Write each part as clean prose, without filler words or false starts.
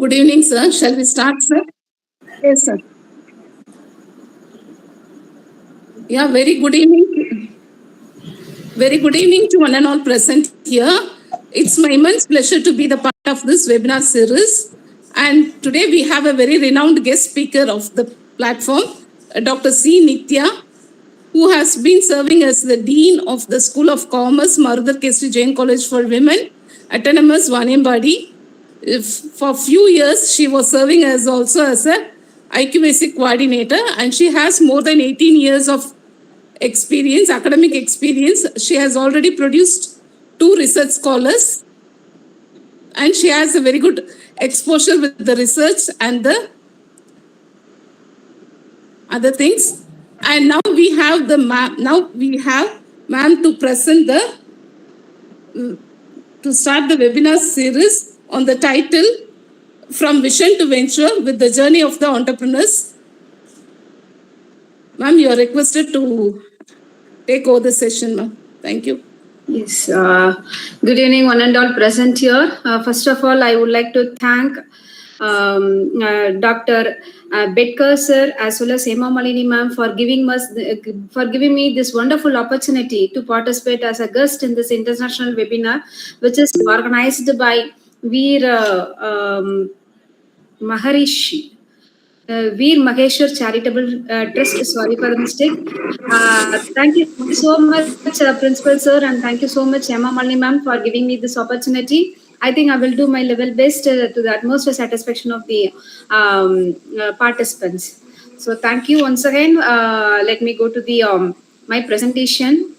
Good evening, sir. Shall we start, sir? Yes, sir. Yeah, very good evening. Very good evening to one and all present here. It's my immense pleasure to be the part of this webinar series. And today we have a very renowned guest speaker of the platform, Dr.C.Nithya, who has been serving as the Dean of the School of Commerce, Marudhar Kesari Jain College for Women, Autonomous Vaniyambadi. For a few years, she was serving as also as a IQAC coordinator, and she has more than 18 years of experience, academic experience. She has already produced 2 research scholars, and she has a very good exposure with the research and the other things. And now we have ma'am to present to start the webinar series on the title From Vision to Venture with the Journey of the Entrepreneurs. Ma'am, you are requested to take over the session, ma'am. Thank you. Yes. Good evening, one and all present here. First of all, I would like to thank Dr. BETKAR sir as well as Hema Malini ma'am for giving me this wonderful opportunity to participate as a guest in this international webinar, which is organized by Veer Maharishi. Veer Maheshwar Charitable Trust. Sorry for the mistake. Thank you so much, Principal Sir, and thank you so much, Emma Malini ma'am, for giving me this opportunity. I think I will do my level best to the utmost satisfaction of the participants. So thank you once again. Let me go to the my presentation.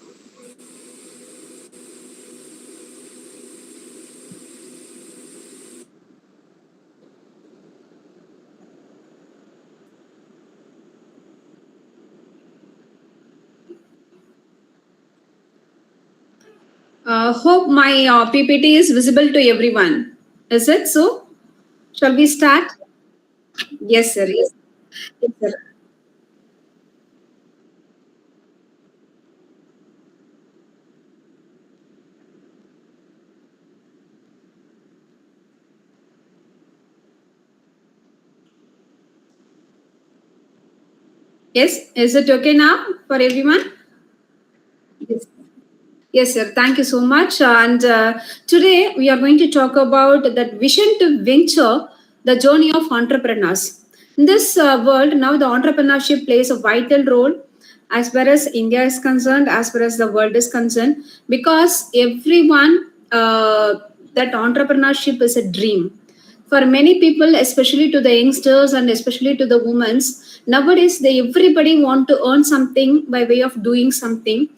Hope my PPT is visible to everyone. Is it so? Shall we start? Yes, sir. Yes, sir. Yes, is it okay now for everyone? Yes. Yes, sir. Thank you so much. And today we are going to talk about that vision to venture, the journey of entrepreneurs. In this world, now the entrepreneurship plays a vital role as far as India is concerned, as far as the world is concerned, because everyone, that entrepreneurship is a dream. For many people, especially to the youngsters and especially to the women, nowadays everybody want to earn something by way of doing something,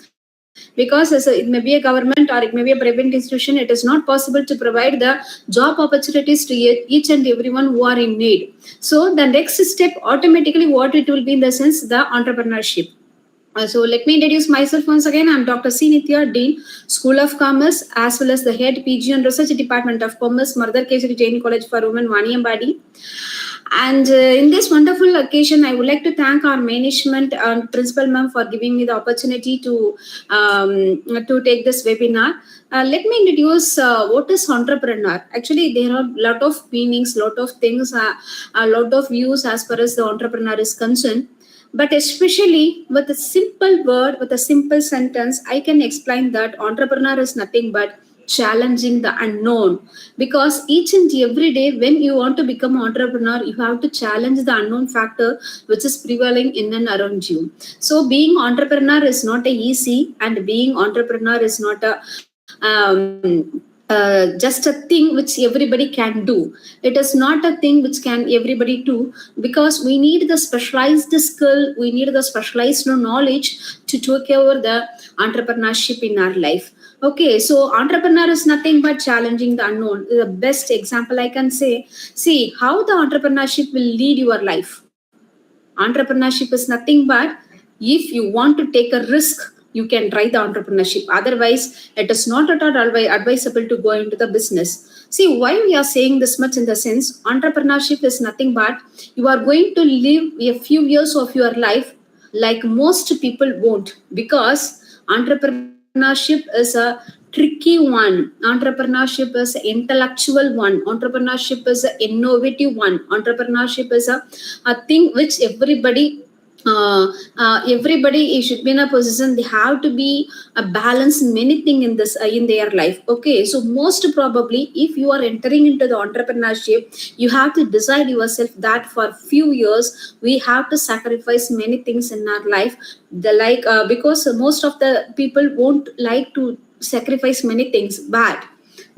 because it may be a government or it may be a private institution, it is not possible to provide the job opportunities to each and everyone who are in need. So the next step automatically what it will be in the sense the entrepreneurship. So let me introduce myself once again. I'm Dr. C.Nithya, Dean, School of Commerce, as well as the Head PG and Research Department of Commerce, Marudhar Kesari Jain College for Women, Vaniyambadi. And in this wonderful occasion, I would like to thank our management and principal ma'am for giving me the opportunity to take this webinar. Let me introduce what is entrepreneur. Actually, there are a lot of meanings, lot of things, a lot of views as far as the entrepreneur is concerned. But especially with a simple word, with a simple sentence, I can explain that entrepreneur is nothing but challenging the unknown. Because each and every day when you want to become an entrepreneur, you have to challenge the unknown factor which is prevailing in and around you. So being entrepreneur is not a easy, and being entrepreneur is not a just a thing which everybody can do. It is not a thing which can everybody do, because we need the specialized skill, we need the specialized knowledge to take over the entrepreneurship in our life. Okay, so entrepreneur is nothing but challenging the unknown. The best example I can say, see how the entrepreneurship will lead your life. Entrepreneurship is nothing but if you want to take a risk, you can try the entrepreneurship. Otherwise, it is not at all advisable to go into the business. See, why we are saying this much in the sense, entrepreneurship is nothing but you are going to live a few years of your life like most people won't, because entrepreneurship is a tricky one. Entrepreneurship is intellectual one. Entrepreneurship is an innovative one. Entrepreneurship is a thing which everybody should be in a position. They have to be a balance many things in this in their life. Okay, so most probably if you are entering into the entrepreneurship, you have to decide yourself that for few years we have to sacrifice many things in our life. The because most of the people won't like to sacrifice many things, but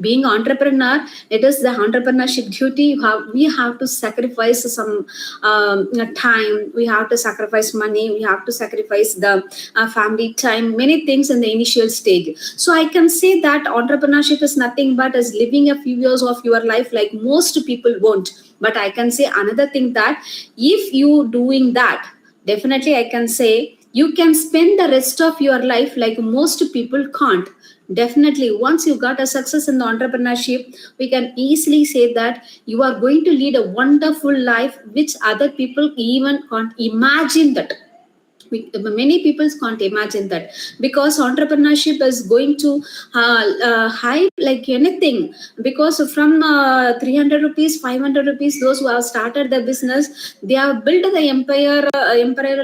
being entrepreneur, it is the entrepreneurship duty. We have to sacrifice some time, we have to sacrifice money, we have to sacrifice the family time, many things in the initial stage. So I can say that entrepreneurship is nothing but as living a few years of your life like most people won't. But I can say another thing, that if you doing that, definitely I can say you can spend the rest of your life like most people can't. Definitely, once you got a success in the entrepreneurship, we can easily say that you are going to lead a wonderful life which other people even can't imagine that. Many people can't imagine that, because entrepreneurship is going to hype like anything. Because from 300 rupees, 500 rupees, those who have started the business, they have built the empire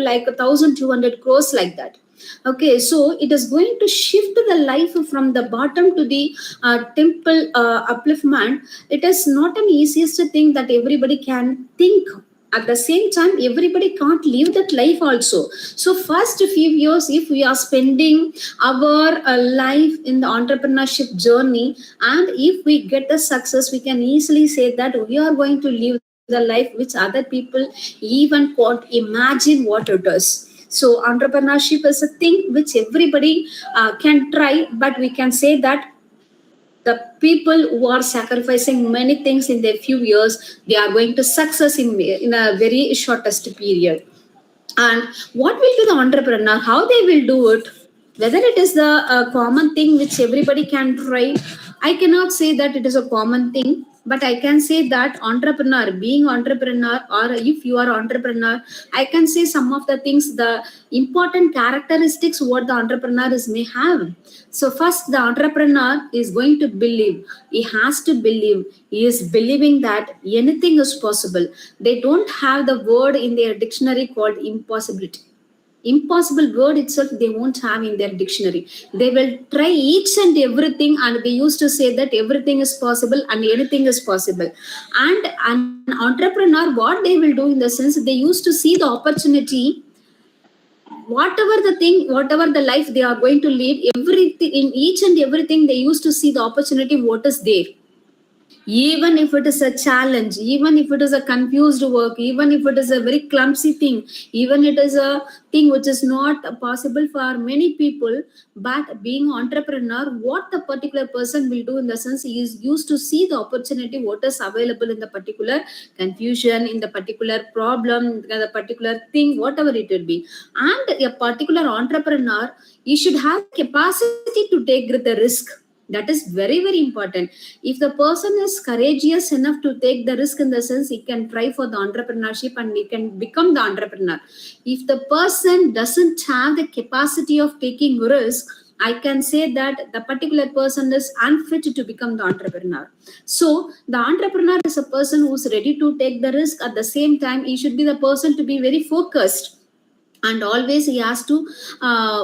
like 1,200 crores like that. Okay, so it is going to shift the life from the bottom to the temple upliftment. It is not an easiest thing that everybody can think. At the same time, everybody can't live that life also. So first few years, if we are spending our life in the entrepreneurship journey, and if we get the success, we can easily say that we are going to live the life which other people even can't imagine what it is. So entrepreneurship is a thing which everybody can try, but we can say that the people who are sacrificing many things in their few years, they are going to success in a very shortest period. And what will do the entrepreneur, how they will do it, whether it is the common thing which everybody can try, I cannot say that it is a common thing. But I can say that entrepreneur, being entrepreneur, or if you are entrepreneur, I can say some of the things, the important characteristics what the entrepreneur is may have. So first, the entrepreneur is going to believe. He has to believe. He is believing that anything is possible. They don't have the word in their dictionary called impossibility. Impossible word itself they won't have in their dictionary. They will try each and everything, and they used to say that everything is possible and anything is possible. And an entrepreneur, what they will do in the sense, they used to see the opportunity, whatever the thing, whatever the life they are going to live, everything, in each and everything they used to see the opportunity what is there. Even if it is a challenge, even if it is a confused work, even if it is a very clumsy thing, even it is a thing which is not possible for many people, but being entrepreneur, what the particular person will do in the sense, he is used to see the opportunity what is available in the particular confusion, in the particular problem, in the particular thing, whatever it will be. And a particular entrepreneur, he should have capacity to take the risk. That is very very important. If the person is courageous enough to take the risk, in the sense he can try for the entrepreneurship and he can become the entrepreneur. If the person doesn't have the capacity of taking risk, I can say that the particular person is unfit to become the entrepreneur. So the entrepreneur is a person who's ready to take the risk. At the same time, he should be the person to be very focused, and always he has to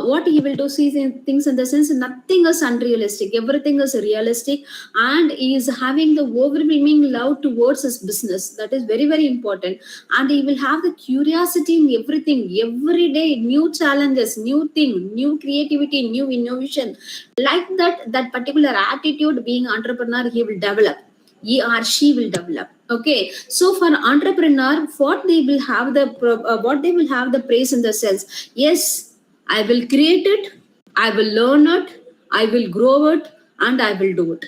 what he will do, see things in the sense nothing is unrealistic, everything is realistic. And he is having the overwhelming love towards his business. That is very very important. And he will have the curiosity in everything, every day new challenges, new thing, new creativity, new innovation. Like that particular attitude, being entrepreneur, he will develop, he or she will develop. Okay, so for entrepreneur, what they will have the what they will have the praise in the sense, yes, I will create it, I will learn it, I will grow it, and I will do it.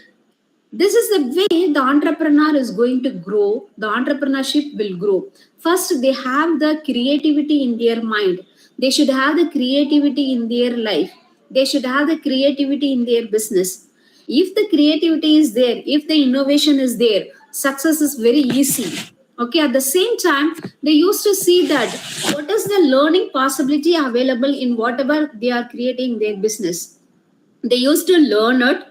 This is the way the entrepreneur is going to grow, the entrepreneurship will grow. First, they have the creativity in their mind, they should have the creativity in their life, they should have the creativity in their business. If the creativity is there, if the innovation is there, success is very easy. Okay, at the same time, they used to see that what is the learning possibility available in whatever they are creating their business. They used to learn it,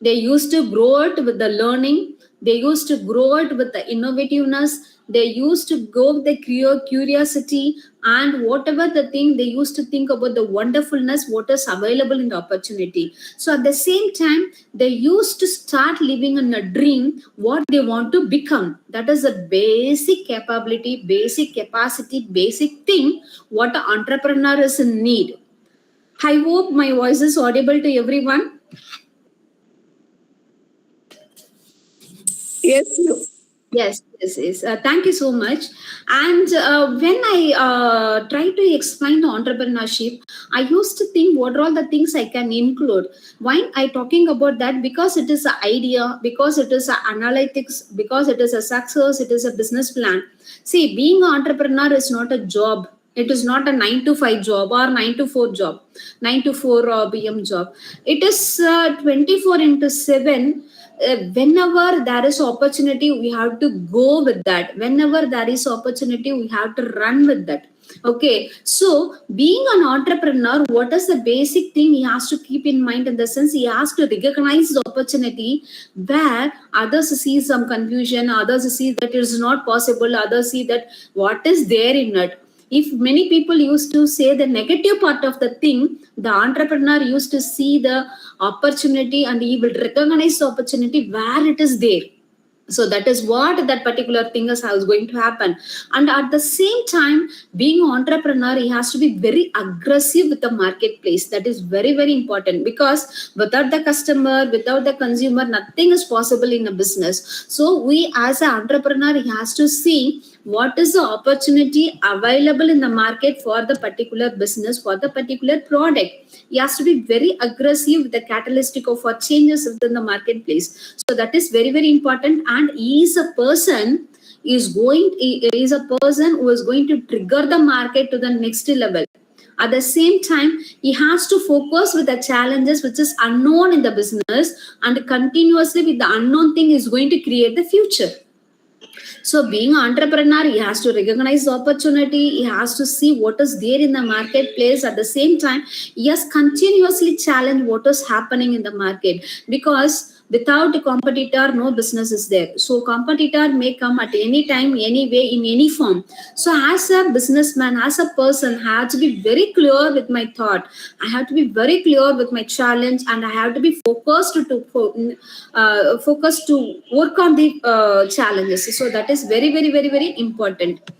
they used to grow it with the learning, they used to grow it with the innovativeness, they used to go with the curiosity, and whatever the thing, they used to think about the wonderfulness what is available in the opportunity. So at the same time, they used to start living in a dream what they want to become. That is a basic capability, basic capacity, basic thing what an entrepreneur is in need. I hope my voice is audible to everyone. Yes, you. Yes, yes, yes. Thank you so much. And when I try to explain the entrepreneurship, I used to think what are all the things I can include. Why I talking about that? Because it is an idea, because it is a analytics, because it is a success, it is a business plan. See, being an entrepreneur is not a job. It is not a 9 to 5 job or 9 to 4 job, 9 to 4 PM job. It is 24 into 7. Whenever there is opportunity, we have to go with that. Whenever there is opportunity, we have to run with that. Okay, so being an entrepreneur, what is the basic thing he has to keep in mind? In the sense, he has to recognize the opportunity where others see some confusion, others see that it is not possible, others see that what is there in it. If many people used to say the negative part of the thing, the entrepreneur used to see the opportunity and he will recognize the opportunity where it is there. So that is what that particular thing is how is going to happen. And at the same time, being an entrepreneur, he has to be very aggressive with the marketplace. That is very, very important, because without the customer, without the consumer, nothing is possible in a business. So we as an entrepreneur, he has to see what is the opportunity available in the market for the particular business, for the particular product. He has to be very aggressive with the catalytic of what changes within the marketplace. So that is very, very important. And he is a person he is a person who is going to trigger the market to the next level. At the same time, he has to focus with the challenges which is unknown in the business, and continuously with the unknown thing is going to create the future. So being an entrepreneur, he has to recognize the opportunity. He has to see what is there in the marketplace. At the same time, he has continuously challenge what is happening in the market, because without a competitor, no business is there. So competitor may come at any time, any way, in any form. So as a businessman, as a person, I have to be very clear with my thought. I have to be very clear with my challenge, and I have to be focused to work on the challenges. So that is very, very, very, very important.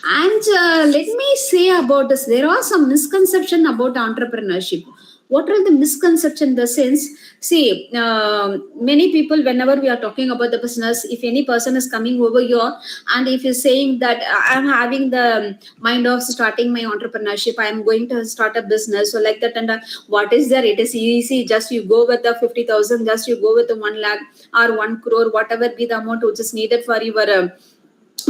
And let me say about this, there are some misconception about entrepreneurship. What are the misconception? In the sense, see, many people, whenever we are talking about the business, if any person is coming over here and if he's saying that I'm having the mind of starting my entrepreneurship, I'm going to start a business, so like that, and what is there? It is easy. Just you go with the 50,000, just you go with the 1 lakh or 1 crore, whatever be the amount which is needed for your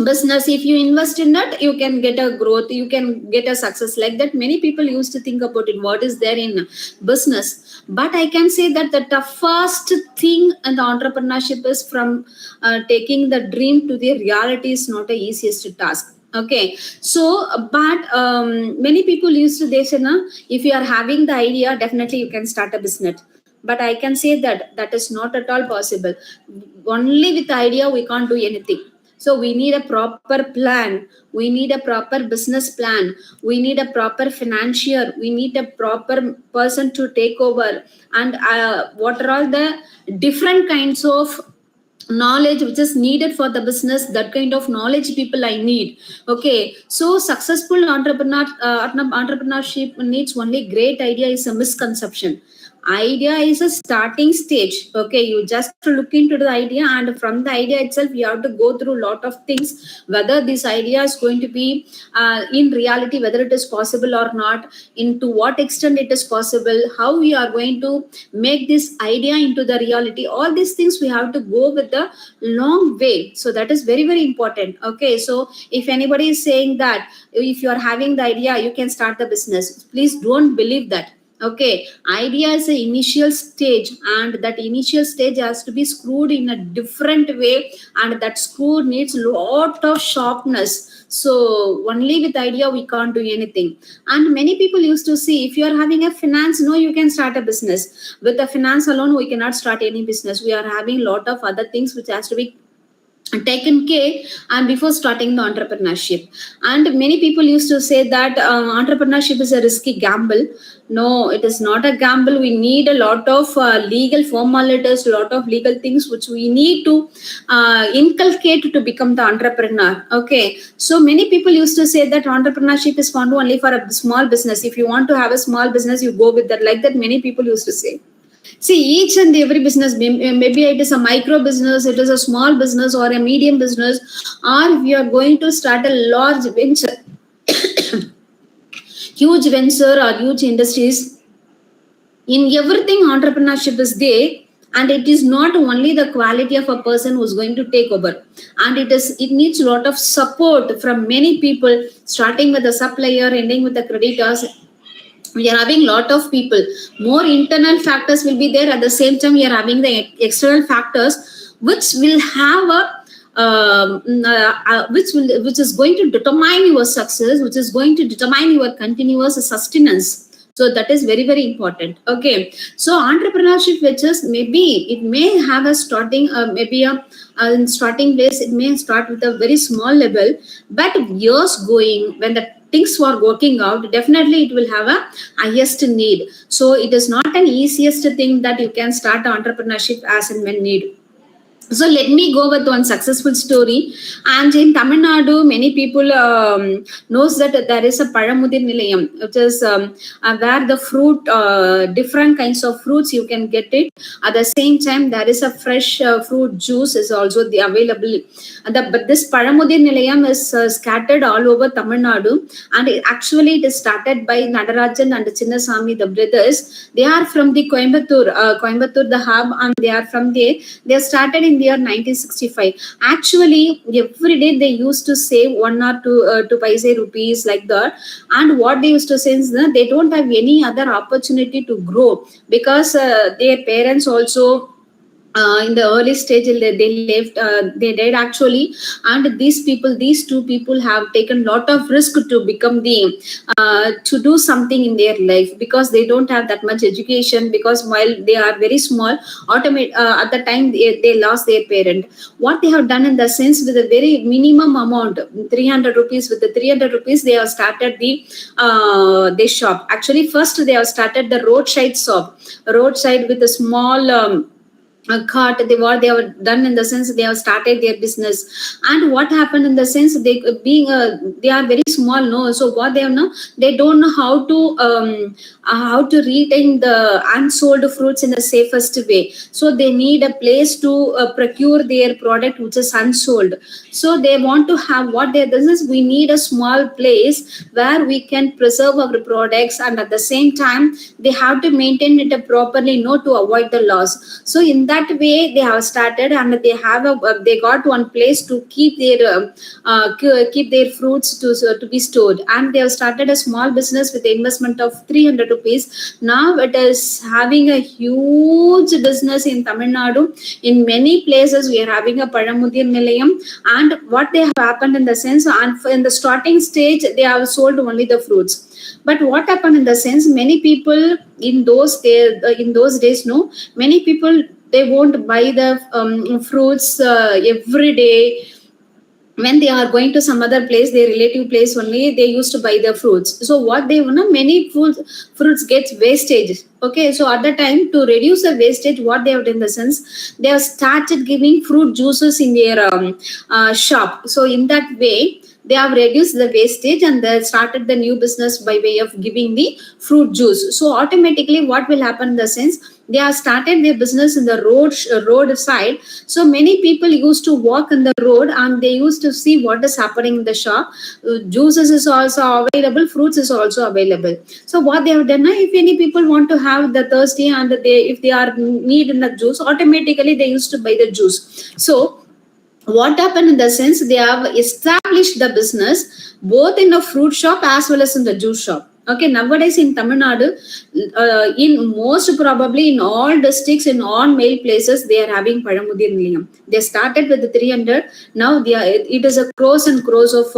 business. If you invest in that, you can get a growth, you can get a success. Like that, many people used to think about it, what is there in business. But I can say that the toughest thing in the entrepreneurship is from taking the dream to the reality is not the easiest task. Okay, so but many people used to, they say, na, if you are having the idea, definitely you can start a business. But I can say that that is not at all possible. Only with idea we can't do anything. So we need a proper plan. We need a proper business plan. We need a proper financier. We need a proper person to take over. And what are all the different kinds of knowledge which is needed for the business? That kind of knowledge people I need. Okay, so successful entrepreneurship needs only great idea is a misconception. Idea is a starting stage. Okay, you just look into the idea, and from the idea itself you have to go through a lot of things, whether this idea is going to be in reality, whether it is possible or not, into what extent it is possible, how we are going to make this idea into the reality. All these things we have to go with the long way. So that is very, very important. Okay, so if anybody is saying that if you are having the idea you can start the business, please don't believe that. Okay, idea is an initial stage, and that initial stage has to be screwed in a different way, and that screw needs lot of sharpness. So only with idea we can't do anything. And many people used to see, if you are having a finance, no, you can start a business. With the finance alone, we cannot start any business. We are having a lot of other things which has to be taken care and before starting the entrepreneurship. And many people used to say that entrepreneurship is a risky gamble. No, it is not a gamble. We need a lot of legal formalities, a lot of legal things which we need to inculcate to become the entrepreneur. Okay, so many people used to say that entrepreneurship is found only for a small business. If you want to have a small business, you go with that. Like that, many people used to say. See, each and every business, maybe it is a micro business, it is a small business or a medium business, or if you are going to start a large venture, huge venture or huge industries, in everything entrepreneurship is there. And it is not only the quality of a person who is going to take over, and it needs a lot of support from many people, starting with the supplier, ending with the creditors. We are having lot of people. More internal factors will be there. At the same time, we are having the external factors which will have a which is going to determine your success, which is going to determine your continuous sustenance. So that is very, very important. Okay, so entrepreneurship, which is maybe it may have a starting, maybe a starting place, it may start with a very small level, but years going, when the things were working out, definitely it will have a highest need. So it is not an easiest thing that you can start entrepreneurship as and when need. So let me go with one successful story. And in Tamil Nadu, many people knows that there is a Paramudir Nilayam, which is where the fruit, different kinds of fruits you can get it. At the same time, there is a fresh fruit juice is also available. But this Paramudir Nilayam is scattered all over Tamil Nadu, and it is started by Nadarajan and Chinnasamy, the brothers. They are from the Coimbatore, the hub, and they are from there. They started in the year 1965. Actually, every day they used to save 1 or 2 paise rupees like that. And what they used to say is that they don't have any other opportunity to grow, because their parents also in the early stage they left, they died actually. And these two people have taken lot of risk to become the to do something in their life, because they don't have that much education, because while they are very small, at the time they lost their parent. What they have done in the sense, with a very minimum amount, 300 rupees, with the 300 rupees they have started the shop. Actually, first they have started the roadside with a small cart. They have done in the sense, they have started their business. And what happened in the sense, they are very small, no, so what they have now, they don't know how to retain the unsold fruits in the safest way. So they need a place to procure their product which is unsold. So they want to have, what they this is, we need a small place where we can preserve our products, and at the same time they have to maintain it properly, no, to avoid the loss. So in that way they have started, and they got one place to keep their fruits to be stored. And they have started a small business with the investment of 300 rupees. Now it is having a huge business in Tamil Nadu. In many places we are having a Paramudir Nilayam. And what they have happened in the sense, and in the starting stage they have sold only the fruits. But what happened in the sense, many people in those days, no, many people, they won't buy the fruits every day. When they are going to some other place, their relative place only, they used to buy the fruits. So what they many fruits gets wastage. Okay, so at the time, to reduce the wastage, what they have done in the sense, they have started giving fruit juices in their shop. So in that way, they have reduced the wastage, and they started the new business by way of giving the fruit juice. So automatically, what will happen in the sense, they have started their business in the road side. So many people used to walk in the road, and they used to see what is happening in the shop. Juices is also available, fruits is also available. So what they have done, if any people want to have the thirsty, and if they are need in the juice, automatically they used to buy the juice. So what happened in the sense, they have established the business both in a fruit shop as well as in the juice shop. Okay, nowadays in Tamil Nadu, in most probably in all districts, in all mail places, they are having Pazhamudi Nilayam. They started with the 300. Now it is a crores and crores of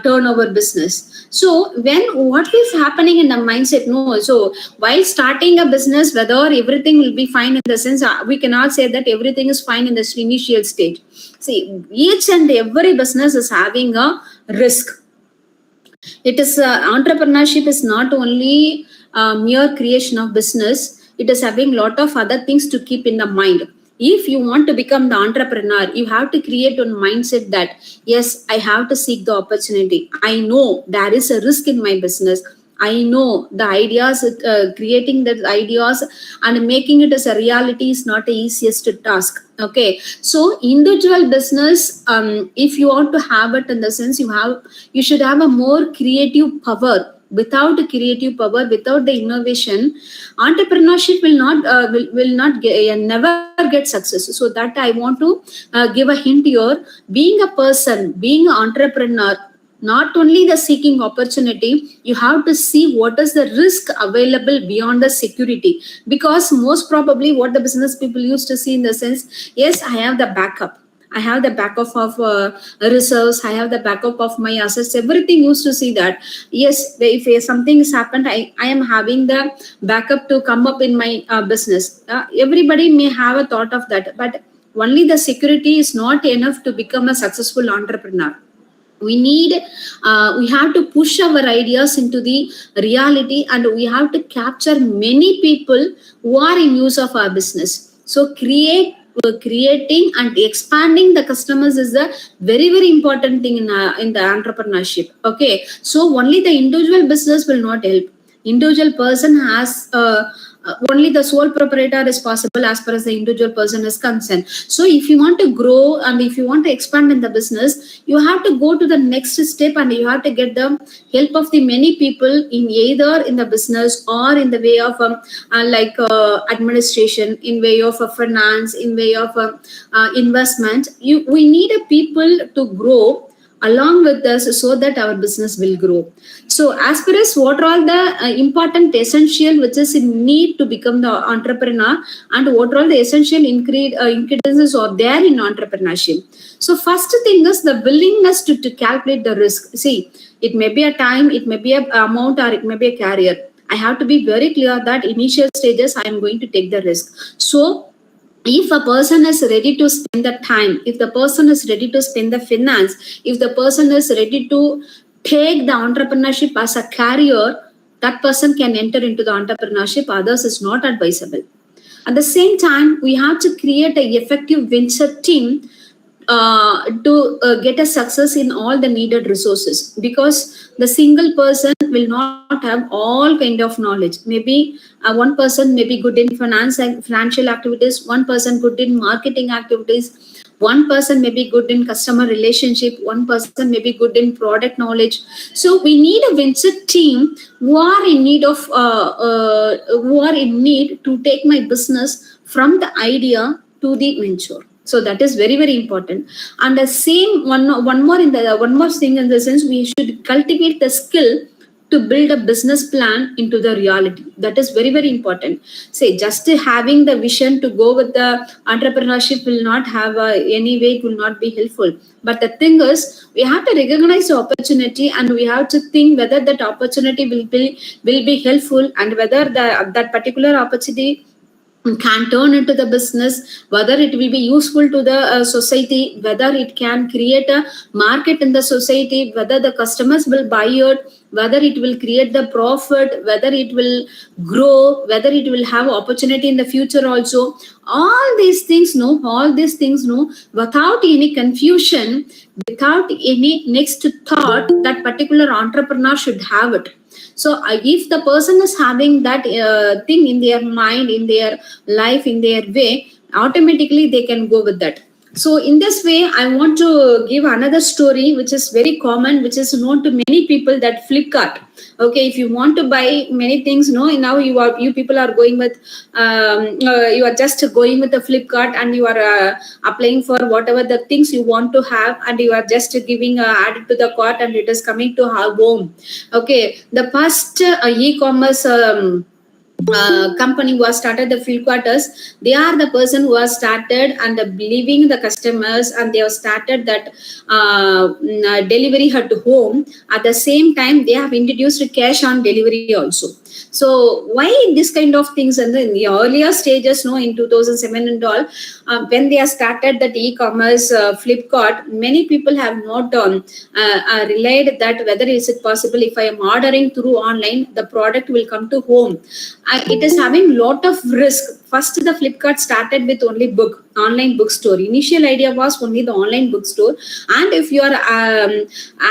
turnover business. So what is happening in the mindset? No, so while starting a business, whether everything will be fine in the sense, we cannot say that everything is fine in the initial stage. See, each and every business is having a risk. It is entrepreneurship is not only mere creation of business. It is having lot of other things to keep in the mind. If you want to become the entrepreneur, you have to create a mindset that yes, I have to seek the opportunity. I know there is a risk in my business. I know the ideas, creating the ideas and making it as a reality is not the easiest task. Okay, so individual business, if you want to have it in the sense, you should have a more creative power. Without creative power, without the innovation, entrepreneurship will not never get success. So that I want to give a hint here. Being a person, being an entrepreneur, not only the seeking opportunity, you have to see what is the risk available beyond the security. Because most probably what the business people used to see in the sense, yes, I have the backup, I have the backup of reserves, I have the backup of my assets, everything used to see that. Yes, if something has happened, I am having the backup to come up in my business. Everybody may have a thought of that, but only the security is not enough to become a successful entrepreneur. We have to push our ideas into the reality, and we have to capture many people who are in use of our business. So creating and expanding the customers is a very very important thing in the entrepreneurship. Okay, so only the individual business will not help. Individual person has only the sole proprietor is possible as far as the individual person is concerned. So if you want to grow and if you want to expand in the business, you have to go to the next step, and you have to get the help of the many people in either in the business or in the way of administration, in way of finance, in way of investment. We need a people to grow along with us so that our business will grow. So as far as what are all the important essential which is in need to become the entrepreneur, and what are all the essential ingredients are there in entrepreneurship. So first thing is the willingness to calculate the risk. See, it may be a time, it may be a amount, or it may be a career. I have to be very clear that initial stages I am going to take the risk. So if a person is ready to spend the time, if the person is ready to spend the finance, if the person is ready to take the entrepreneurship as a career, that person can enter into the entrepreneurship. Others is not advisable. At the same time, we have to create an effective venture team to get a success in all the needed resources, because the single person will not have all kind of knowledge. Maybe one person may be good in finance and financial activities, one person good in marketing activities, one person may be good in customer relationship, one person may be good in product knowledge. So we need a venture team who are in need to take my business from the idea to the venture. So that is very very important. And the same one more thing in the sense, we should cultivate the skill to build a business plan into the reality. That is very very important. Say just having the vision to go with the entrepreneurship will not have any way, it will not be helpful. But the thing is, we have to recognize the opportunity, and we have to think whether that opportunity will be helpful, and whether that particular opportunity can turn into the business, whether it will be useful to the society, whether it can create a market in the society, whether the customers will buy it, whether it will create the profit, whether it will grow, whether it will have opportunity in the future also. All these things without any confusion, without any next thought, that particular entrepreneur should have it. So if the person is having that thing in their mind, in their life, in their way, automatically they can go with that. So in this way, I want to give another story which is very common, which is known to many people, that Flipkart. Okay, if you want to buy many things, no, now you people are going with you are just going with the Flipkart, and you are applying for whatever the things you want to have, and you are just giving add it to the cart, and it is coming to our home. Okay, the first e-commerce company who has started the Flipkarters, they are the person who has started and believing the customers, and they have started that delivery at home. At the same time, they have introduced cash on delivery also. So why this kind of things? And in the earlier stages, no, in 2007 and all, when they have started that e-commerce Flipkart, many people have not relied that whether is it possible, if I am ordering through online, the product will come to home. It is having lot of risk. First, the Flipkart started with only online bookstore. Initial idea was only the online bookstore, and if you are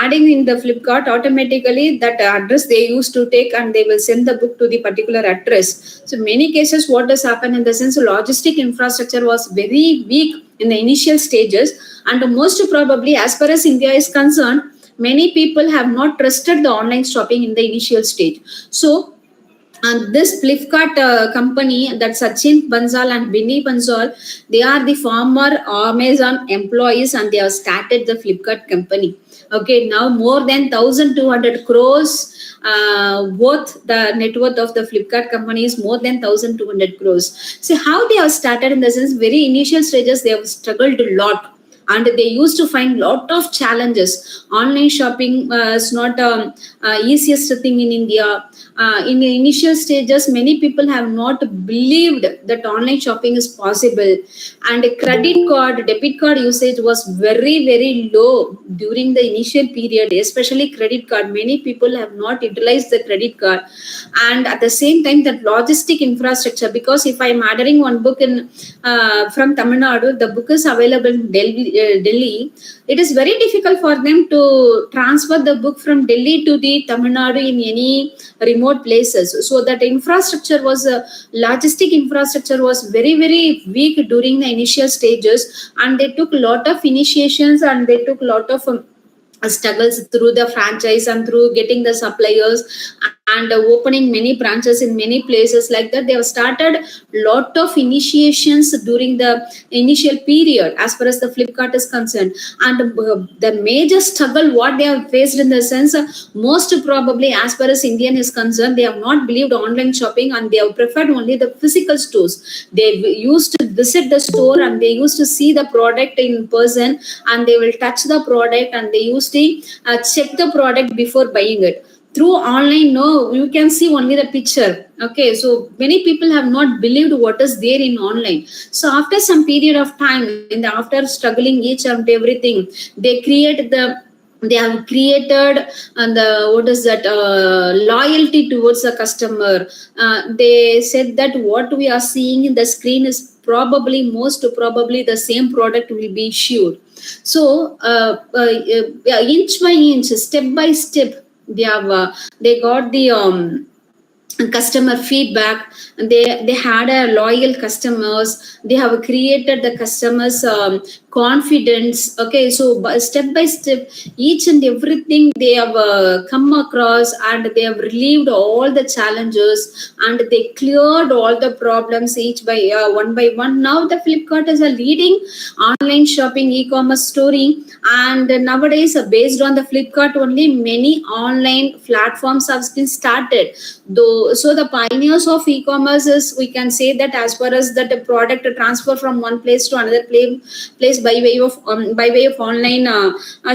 adding in the Flipkart, automatically that address they used to take, and they will send the book to the particular address. So many cases, what has happened in the sense, logistic infrastructure was very weak in the initial stages, and most probably, as far as India is concerned, many people have not trusted the online shopping in the initial stage. So and this Flipkart company, that Sachin Bansal and Vinny Bansal, they are the former Amazon employees, and they have started the Flipkart company. Okay, now more than 1,200 crores worth, the net worth of the Flipkart company is more than 1,200 crores. See how they have started in the sense, very initial stages, they have struggled a lot, and they used to find lot of challenges. Online shopping is not easiest thing in India. In the initial stages, many people have not believed that online shopping is possible, and credit card, debit card usage was very very low during the initial period, especially credit card. Many people have not utilized the credit card, and at the same time, that logistic infrastructure, because if I am ordering one book in from Tamil Nadu, the book is available in Delhi. It is very difficult for them to transfer the book from Delhi to the Tamil Nadu in any remote places. So that infrastructure was logistic infrastructure was very very weak during the initial stages, and they took a lot of initiations, and they took a lot of struggles through the franchise and through getting the suppliers, and opening many branches in many places. Like that, they have started lot of initiations during the initial period as far as the Flipkart is concerned. And the major struggle what they have faced in the sense, most probably, as far as Indian is concerned, they have not believed online shopping, and they have preferred only the physical stores. They used to visit the store, and they used to see the product in person, and they will touch the product, and they used to check the product before buying it. Through online, no, you can see only the picture. Okay, so many people have not believed what is there in online. So after some period of time, after struggling each and everything, they have created, and the what is that loyalty towards the customer. They said that what we are seeing in the screen is probably, most probably, the same product will be issued. So inch by inch, step by step, they got the customer feedback. They had a loyal customers. They have created the customers confidence. Okay, so step by step, each and everything they have come across, and they have relieved all the challenges, and they cleared all the problems each by one by one. Now the Flipkart is a leading online shopping e-commerce story, and nowadays, based on the Flipkart only, many online platforms have been started. Though, so the pioneers of e-commerce is, we can say that, as far as that the product transfer from one place to another place by way of online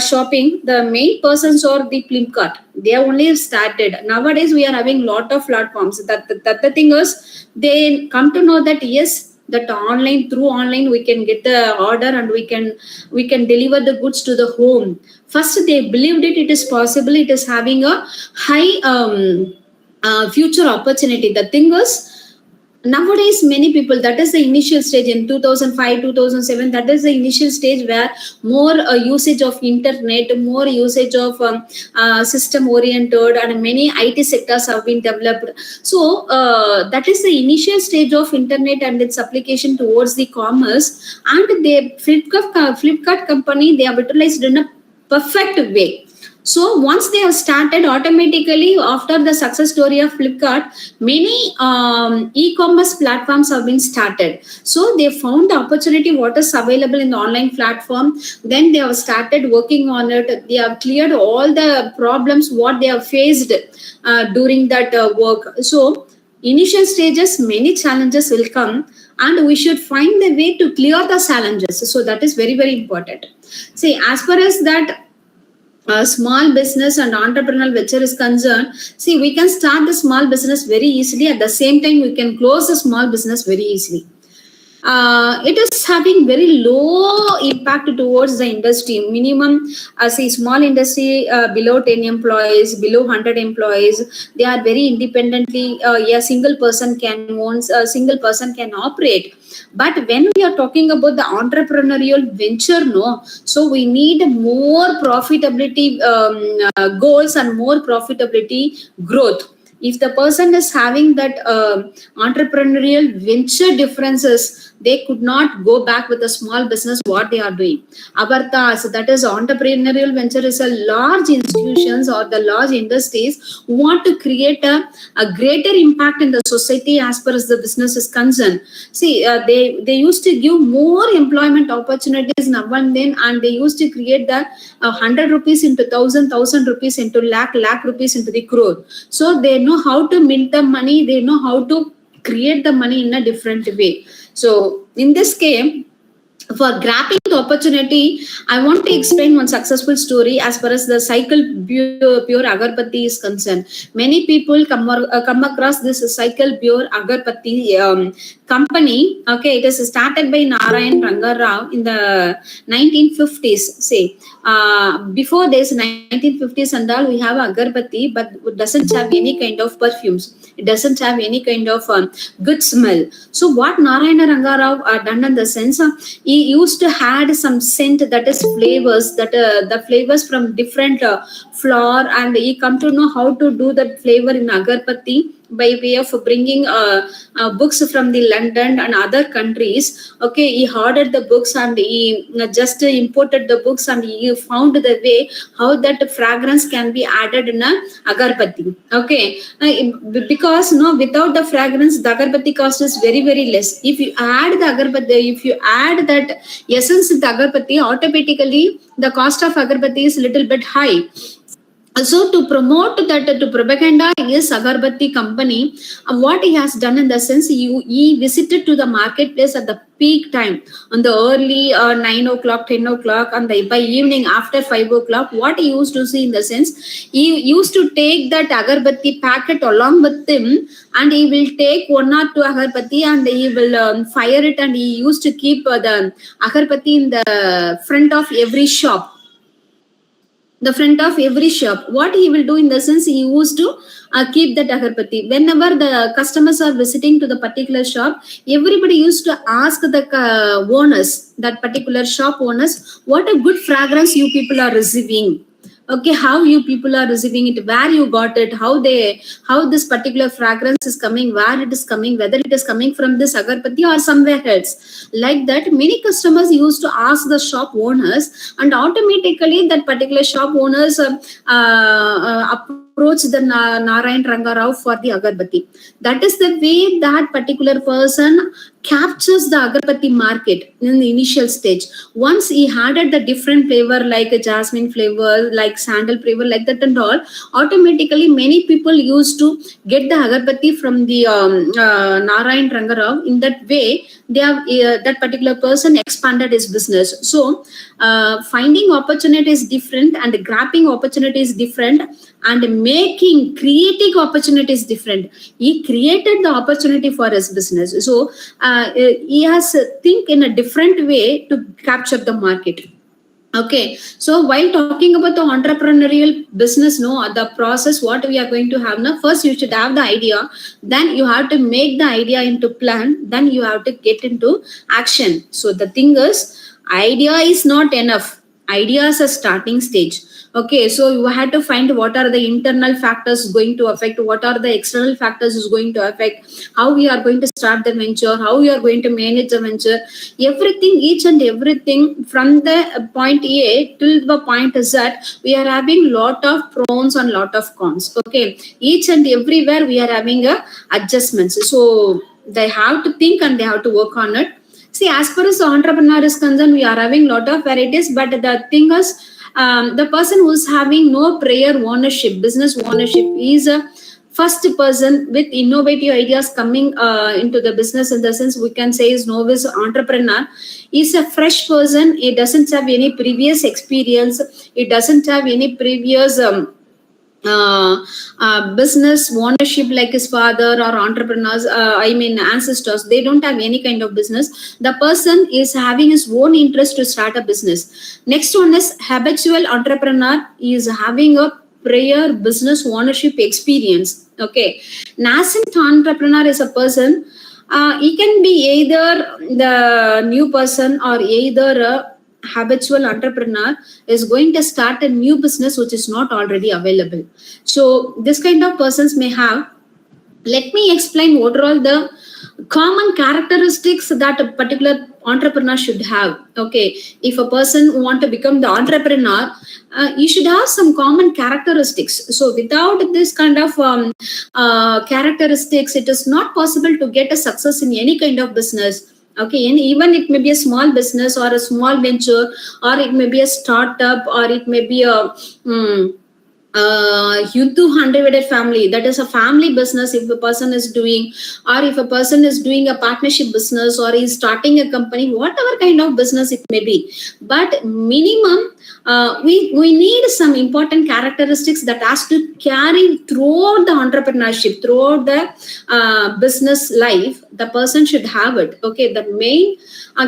shopping, the main persons are the Flipkart. They have only started. Nowadays, we are having lot of platforms. That the thing is, they come to know that yes, that online, through online, we can get the order, and we can deliver the goods to the home. First, they believed it is possible. It is having a high future opportunity. The thing is, nowadays many people, that is the initial stage in 2005 2007, that is the initial stage where more usage of internet, more usage of system oriented, and many IT sectors have been developed. So that is the initial stage of internet and its application towards the commerce, and the Flipkart company, they have utilized in a perfect way. So once they have started, automatically after the success story of Flipkart, many e-commerce platforms have been started. So they found the opportunity what is available in the online platform. Then they have started working on it. They have cleared all the problems what they have faced during that work. So initial stages, many challenges will come, and we should find the way to clear the challenges. So that is very, very important. See, as far as that small business and entrepreneurial venture is concerned, see, we can start the small business very easily. At the same time, we can close the small business very easily. It is having very low impact towards the industry. Minimum, say, small industry below 10 employees, below 100 employees, they are very independently. A single person can own, a single person can operate. But when we are talking about the entrepreneurial venture, no, so we need more profitability goals and more profitability growth. If the person is having that entrepreneurial venture differences, they could not go back with a small business what they are doing. Abartas, that is entrepreneurial venture, is a large institutions or the large industries who want to create a greater impact in the society as far as the business is concerned. See, they used to give more employment opportunities now and then, and they used to create the 100 rupees into 1,000 rupees into lakh rupees into the crore. So they know how to mint the money, they know how to create the money in a different way. So in this case, for grabbing the opportunity, I want to explain one successful story as far as the cycle pure agarbatti is concerned. Many people come across this cycle pure agarbatti company. Okay, it is started by Narayan Ranga Rao in the 1950s. Say, before this 1950s and all, we have agarbatti, but it doesn't have any kind of perfumes. It doesn't have any kind of good smell. So what Narayana Ranga Rao done in the sense, he used to add some scent, that is flavors, that the flavors from different flower, and he come to know how to do that flavor in agarbatti by way of bringing books from the London and other countries. Okay, he ordered the books and he just imported the books, and he found the way how that fragrance can be added in a agarbatti. Okay, because no, without the fragrance, the agarbatti cost is very, very less. If you add the agarbatti, if you add that essence in the agarbatti, automatically the cost of agarbatti is a little bit high. So to promote that, to propaganda his agarbatti company, what he has done in the sense, he visited to the marketplace at the peak time on the early 9 o'clock, 10 o'clock, and by evening after 5 o'clock. What he used to see in the sense, he used to take that agarbatti packet along with him, and he will take 1 or 2 agarbatti and he will fire it, and he used to keep the agarbatti in the front of every shop. The front of every shop. What he will do in the sense, he used to keep that agarbatti. Whenever the customers are visiting to the particular shop, everybody used to ask the owners, that particular shop owners, what a good fragrance you people are receiving. Okay, how you people are receiving it, where you got it, how this particular fragrance is coming, where it is coming, whether it is coming from this agarbatti or somewhere else. Like that, many customers used to ask the shop owners, and automatically that particular shop owners approach the Narayan Ranga Rao for the agarbatti. That is the way that particular person captures the agarbatti market in the initial stage. Once he added the different flavor like a jasmine flavor, like sandal flavor, like that and all, automatically many people used to get the agarbatti from the Narayan Ranga Rao. In that way, they have that particular person expanded his business. So finding opportunity is different, and grabbing opportunity is different, and creating opportunity is different. He created the opportunity for his business. So he has to think in a different way to capture the market. Okay, so while talking about the entrepreneurial business, no, the process, what we are going to have now, first you should have the idea, then you have to make the idea into plan, then you have to get into action. So the thing is, idea is not enough. Idea is a starting stage. Okay, so you have to find what are the internal factors going to affect, what are the external factors is going to affect, how we are going to start the venture, how we are going to manage the venture, everything, each and everything from the point A till the point Z, we are having lot of pros and lot of cons. Okay, each and everywhere we are having a adjustments. So they have to think and they have to work on it. See, as far as the entrepreneur is concerned, we are having lot of varieties, but the thing is, the person who is having no prior ownership, business ownership, is a first person with innovative ideas coming into the business. In the sense, we can say is novice entrepreneur. Is a fresh person. He doesn't have any previous experience. He doesn't have any previous business ownership like his father or entrepreneurs, ancestors. They don't have any kind of business. The person is having his own interest to start a business. Next one is habitual entrepreneur. Is having a prior business ownership experience. Okay, nascent entrepreneur is a person, he can be either the new person or either a habitual entrepreneur is going to start a new business which is not already available. So this kind of persons may have. Let me explain what are all the common characteristics that a particular entrepreneur should have. Okay, if a person want to become the entrepreneur, you should have some common characteristics. So without this kind of characteristics, it is not possible to get a success in any kind of business. Okay, and even it may be a small business or a small venture, or it may be a startup, or it may be a Hindu undivided family, that is a family business. If a person is doing, or if a person is doing a partnership business, or is starting a company, whatever kind of business it may be, but minimum we need some important characteristics that has to carry throughout the entrepreneurship, throughout the business life. The person should have it. Okay, the main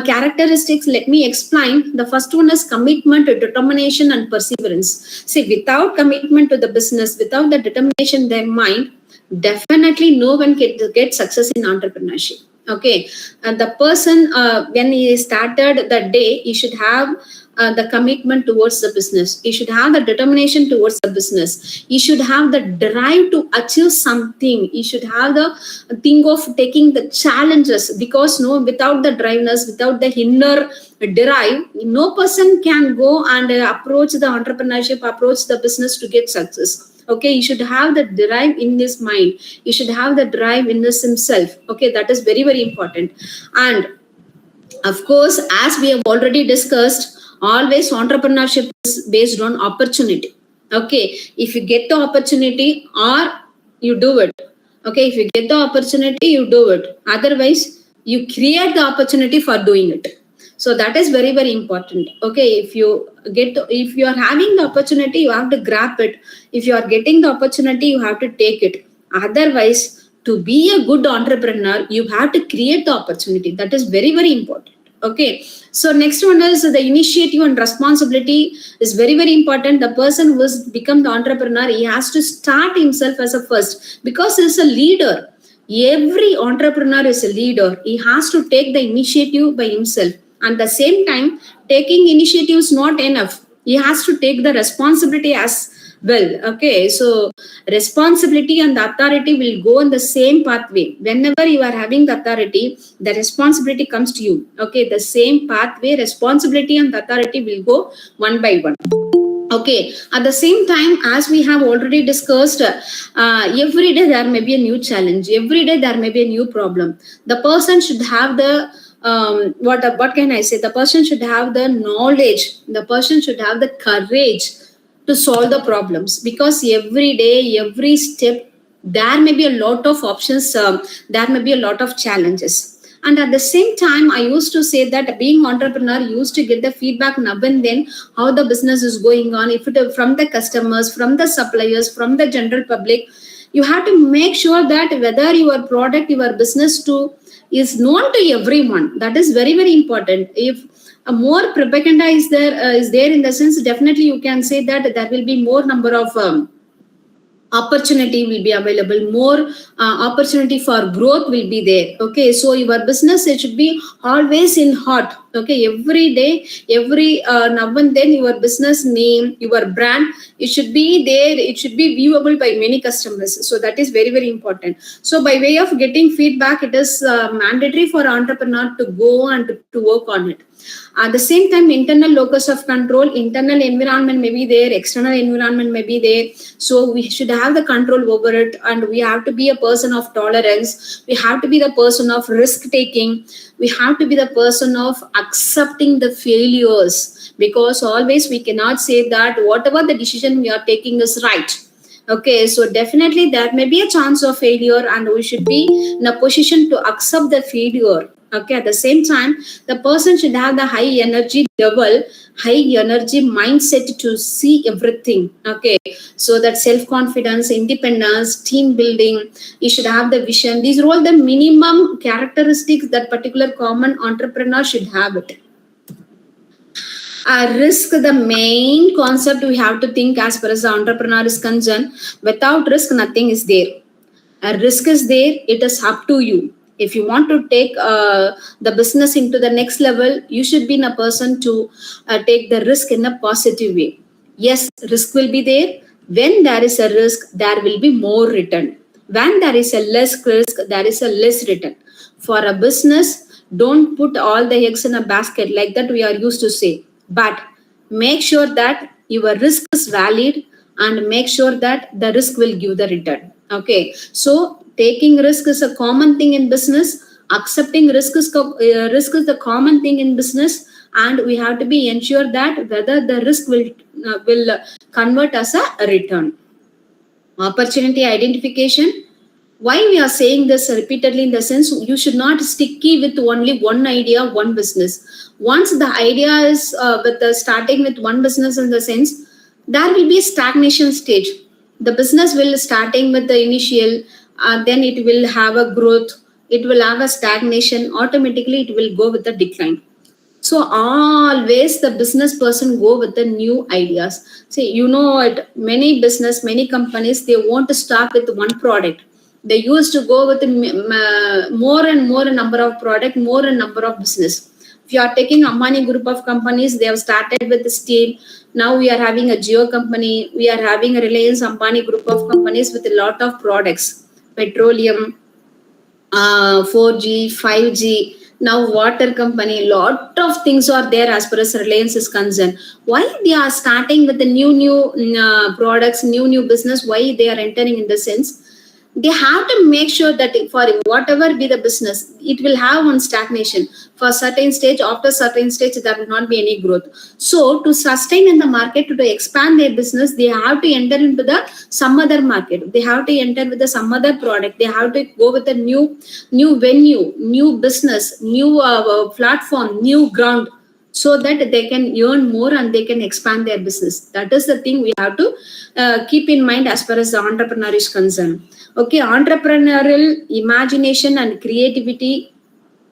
characteristics, let me explain. The first one is commitment, determination, and perseverance. See, without commitment to the business, without the determination in their mind, definitely no one can get success in entrepreneurship. Okay, and the person, when he started the day, he should have the commitment towards the business. He should have the determination towards the business. He should have the drive to achieve something. He should have the thing of taking the challenges, because no, without the driveness, without the inner drive, no person can go and approach the entrepreneurship, approach the business to get success. Okay, you should have the drive in his mind. You should have the drive in this himself. Okay, that is very, very important. And of course, as we have already discussed, always entrepreneurship is based on opportunity. Okay, if you get the opportunity, or you do it. Okay, if you get the opportunity, you do it. Otherwise, you create the opportunity for doing it. So that is very, very important. Okay, if you are having the opportunity, you have to grab it. If you are getting the opportunity, you have to take it. Otherwise, to be a good entrepreneur, you have to create the opportunity. That is very, very important. Okay, so next one is the initiative and responsibility is very, very important. The person who has become the entrepreneur, he has to start himself as a first, because he is a leader. Every entrepreneur is a leader. He has to take the initiative by himself. And at the same time, taking initiative is not enough. He has to take the responsibility as well. Okay, so responsibility and the authority will go in the same pathway. Whenever you are having the authority, the responsibility comes to you. Okay, the same pathway, responsibility and the authority will go one by one. Okay, at the same time, as we have already discussed, every day there may be a new challenge. Every day there may be a new problem. The person should have the what can I say? The person should have the knowledge. The person should have the courage to solve the problems, because every day, every step, there may be a lot of options. There may be a lot of challenges. And at the same time, I used to say that being entrepreneur, used to get the feedback now and then how the business is going on, if it from the customers, from the suppliers, from the general public. You have to make sure that whether your product, your business is known to everyone. That is very, very important. If more propaganda is there in the sense, definitely you can say that there will be more number of opportunity will be available, more opportunity for growth will be there. Okay, so your business, it should be always in hot. Okay, every day, every now and then, your business name, your brand, it should be there, it should be viewable by many customers. So that is very, very important. So by way of getting feedback, it is mandatory for entrepreneur to go and to work on it. At the same time, internal locus of control, internal environment may be there, external environment may be there. So we should have the control over it, and we have to be a person of tolerance. We have to be the person of risk taking. We have to be the person of accepting the failures, because always we cannot say that whatever the decision we are taking is right. Okay, so definitely there may be a chance of failure, and we should be in a position to accept the failure. Okay, at the same time, the person should have the high energy level, high energy mindset to see everything. Okay, so that self-confidence, independence, team building, you should have the vision. These are all the minimum characteristics that particular common entrepreneur should have it. Risk, the main concept we have to think as far as the entrepreneur is concerned. Without risk, nothing is there. A risk is there, it is up to you. If you want to take the business into the next level, you should be in a person to take the risk in a positive way. Yes, risk will be there. When there is a risk, there will be more return. When there is a less risk, there is a less return. For a business, don't put all the eggs in a basket, like that we are used to say. But make sure that your risk is valid, and make sure that the risk will give the return. Okay, so taking risk is a common thing in business. Accepting risk is the common thing in business, and we have to be ensure that whether the risk will convert as a return. Opportunity identification. Why we are saying this repeatedly, in the sense, you should not sticky with only one idea, one business. Once the idea is with the starting with one business, in the sense, there will be a stagnation stage. The business will starting with the initial, then it will have a growth, it will have a stagnation, automatically it will go with the decline. So always the business person go with the new ideas. See, many business, many companies, they want to start with one product. They used to go with more and more number of product, more and number of business. If you are taking Ambani group of companies, they have started with the steel. Now we are having a Jio company. We are having a Reliance Ambani group of companies with a lot of products, petroleum, 4G, 5G, now water company, lot of things are there as far as Reliance is concerned. Why they are starting with the new products, new business, why they are entering in the sense, they have to make sure that for whatever be the business, it will have one stagnation. For certain stage, after certain stage, there will not be any growth. So to sustain in the market, to expand their business, they have to enter into some other market. They have to enter with some other product. They have to go with a new venue, new business, new platform, new ground, so that they can earn more and they can expand their business. That is the thing we have to keep in mind as far as the entrepreneur is concerned. Okay, entrepreneurial imagination and creativity,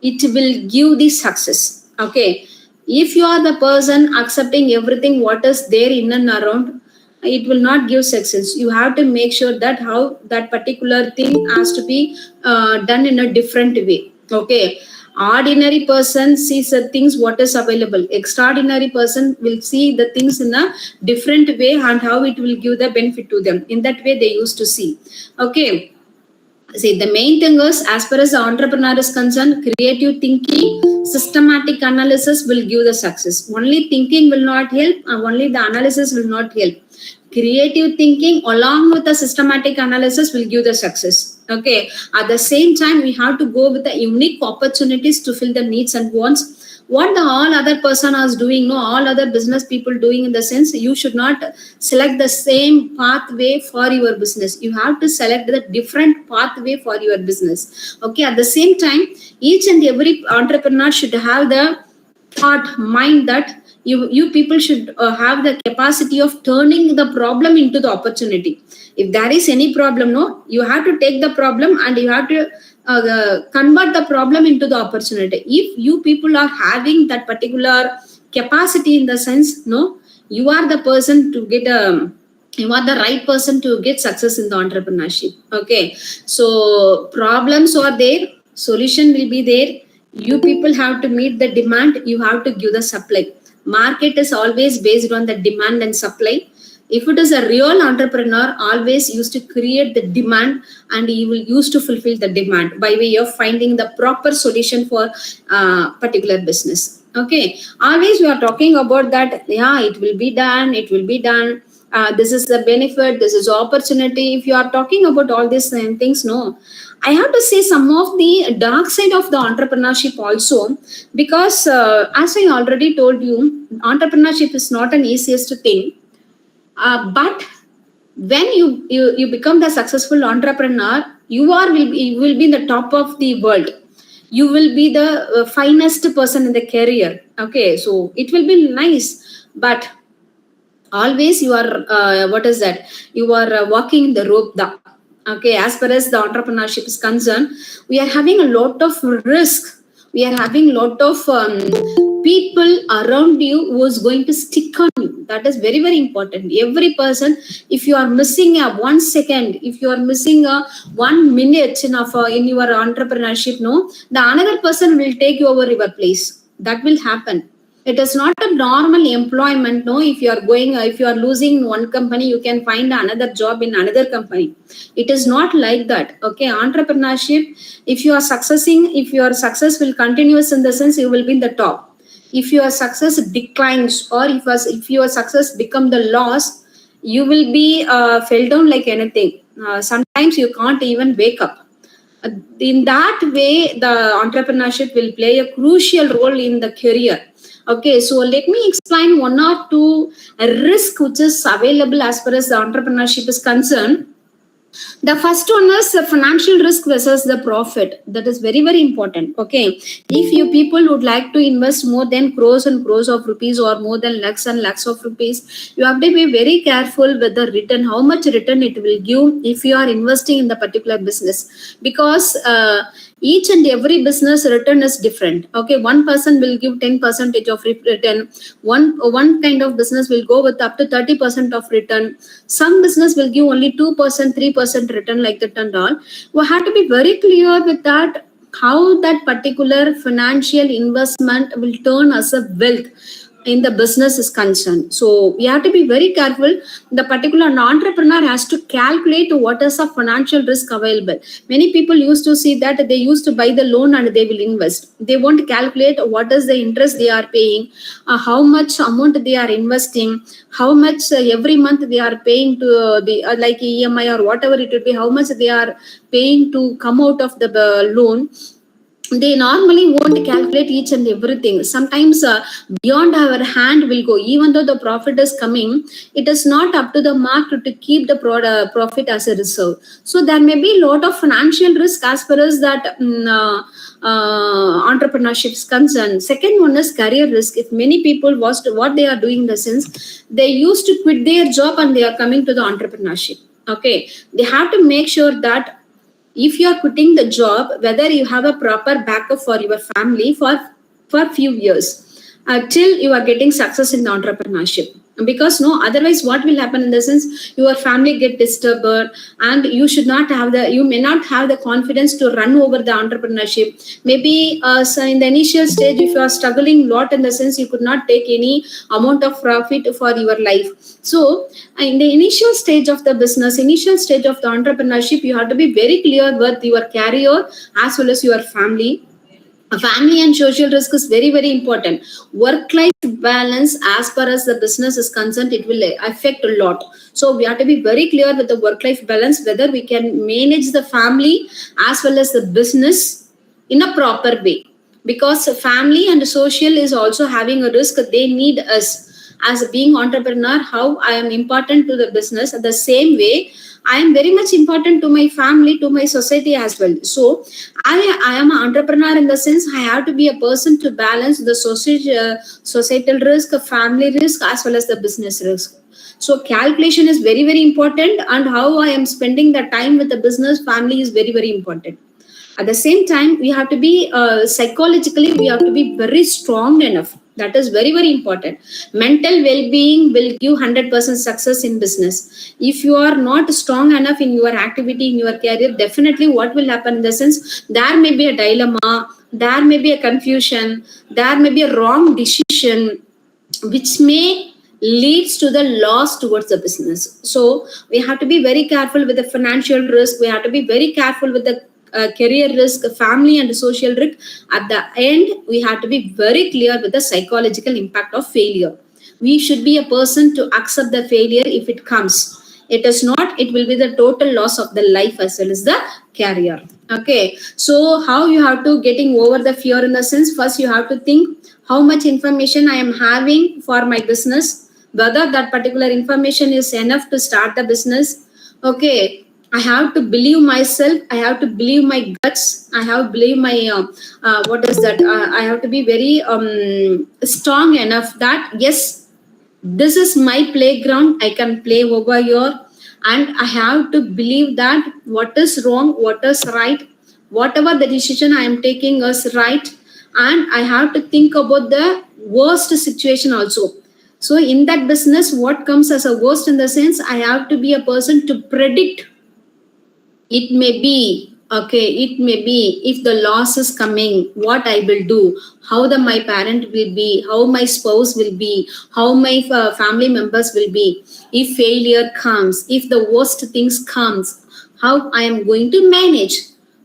it will give the success. Okay, if you are the person accepting everything what is there in and around, it will not give success. You have to make sure that how that particular thing has to be done in a different way. Okay, ordinary person sees the things what is available. Extraordinary person will see the things in a different way, and how it will give the benefit to them. In that way they used to see. Okay, see, the main thing is, as far as the entrepreneur is concerned, creative thinking, systematic analysis will give the success. Only thinking will not help, and only the analysis will not help. Creative thinking along with the systematic analysis will give the success. Okay, at the same time, we have to go with the unique opportunities to fill the needs and wants. What the all other person is doing, no, all other business people doing, in the sense, you should not select the same pathway for your business. You have to select the different pathway for your business. Okay, at the same time, each and every entrepreneur should have the thought mind that You people should have the capacity of turning the problem into the opportunity. If there is any problem, no, you have to take the problem and you have to convert the problem into the opportunity. If you people are having that particular capacity, in the sense, no, you are the person to get a, you are the right person to get success in the entrepreneurship. Okay, so problems are there, solution will be there. You people have to meet the demand, you have to give the supply. Market is always based on the demand and supply. If it is a real entrepreneur, always used to create the demand, and he will use to fulfill the demand by way of finding the proper solution for particular business. Okay, always we are talking about that, yeah, it will be done, it will be done, this is the benefit, this is opportunity. If you are talking about all these things, no, I have to say some of the dark side of the entrepreneurship also, because as I already told you, entrepreneurship is not an easiest thing. But when you become the successful entrepreneur, you will be in the top of the world. You will be the finest person in the career. Okay, so it will be nice, but always you are what is that, you are walking the rope down. Okay, as far as the entrepreneurship is concerned, we are having a lot of risk. We are having a lot of people around you who is going to stick on you. That is very very important. Every person, if you are missing a 1 second, if you are missing a 1 minute in your entrepreneurship, no, the another person will take over your place. That will happen. It is not a normal employment. No, if you are going, if you are losing one company, you can find another job in another company. It is not like that. Okay, entrepreneurship, if you are successing, if your success will continuous, in the sense you will be in the top. If your success declines, or if your success become the loss, you will be fell down like anything. Sometimes you can't even wake up. In that way, the entrepreneurship will play a crucial role in the career. Okay, so let me explain one or two risk which is available as far as the entrepreneurship is concerned. The first one is the financial risk versus the profit. That is very very important. Okay, if you people would like to invest more than crores and crores of rupees, or more than lakhs and lakhs of rupees, you have to be very careful with the return, how much return it will give if you are investing in the particular business, because each and every business return is different. Okay, one person will give 10% of return, one kind of business will go with up to 30% of return, some business will give only 2%, 3% return, like that and all. We have to be very clear with that, how that particular financial investment will turn as a wealth in the business is concerned. So we have to be very careful. The particular entrepreneur has to calculate what is the financial risk available. Many people used to see that they used to buy the loan and they will invest. They won't calculate what is the interest they are paying, how much amount they are investing, how much every month they are paying to the like EMI or whatever it would be, how much they are paying to come out of the loan. They normally won't calculate each and everything. Sometimes beyond our hand will go. Even though the profit is coming, it is not up to the mark to keep the profit as a reserve. So there may be a lot of financial risk as far as that entrepreneurship is concerned. Second one is career risk. If many people watched what they are doing in the sense, they used to quit their job and they are coming to the entrepreneurship. Okay, they have to make sure that if you are quitting the job, whether you have a proper backup for your family for few years till you are getting success in the entrepreneurship. Because no, otherwise what will happen in the sense, your family get disturbed, and you may not have the confidence to run over the entrepreneurship. Maybe so in the initial stage, if you are struggling a lot, in the sense you could not take any amount of profit for your life. So in the initial stage of the business, initial stage of the entrepreneurship, you have to be very clear with your career as well as your family. Family and social risk is very very important. Work life balance, as far as the business is concerned, it will affect a lot. So we have to be very clear with the work life balance, whether we can manage the family as well as the business in a proper way, because family and social is also having a risk. They need us as being entrepreneur, how I am important to the business. The same way I am very much important to my family, to my society as well. So I am an entrepreneur in the sense I have to be a person to balance the societal risk, family risk, as well as the business risk. So calculation is very, very important, and how I am spending the time with the business family is very, very important. At the same time, we have to be psychologically, we have to be very strong enough. That is very, very important. Mental well-being will give 100% success in business. If you are not strong enough in your activity, in your career, definitely what will happen in the sense, there may be a dilemma, there may be a confusion, there may be a wrong decision, which may leads to the loss towards the business. So we have to be very careful with the financial risk. We have to be very careful with the career risk, family and social risk. At the end, we have to be very clear with the psychological impact of failure. We should be a person to accept the failure if it comes. It is not, it will be the total loss of the life as well as the career. Okay, so how you have to getting over the fear in the sense, first you have to think how much information I am having for my business, whether that particular information is enough to start the business. Okay, I have to believe myself, I have to believe my guts, I have to believe my what is that, I have to be very strong enough that yes, this is my playground, I can play over here. And I have to believe that what is wrong, what is right, whatever the decision I am taking is right. And I have to think about the worst situation also. So in that business, what comes as a worst in the sense, I have to be a person to predict. It may be, okay, it may be, if the loss is coming, what I will do, how the my parent will be, how my spouse will be, how my family members will be. If failure comes, if the worst things comes, how I am going to manage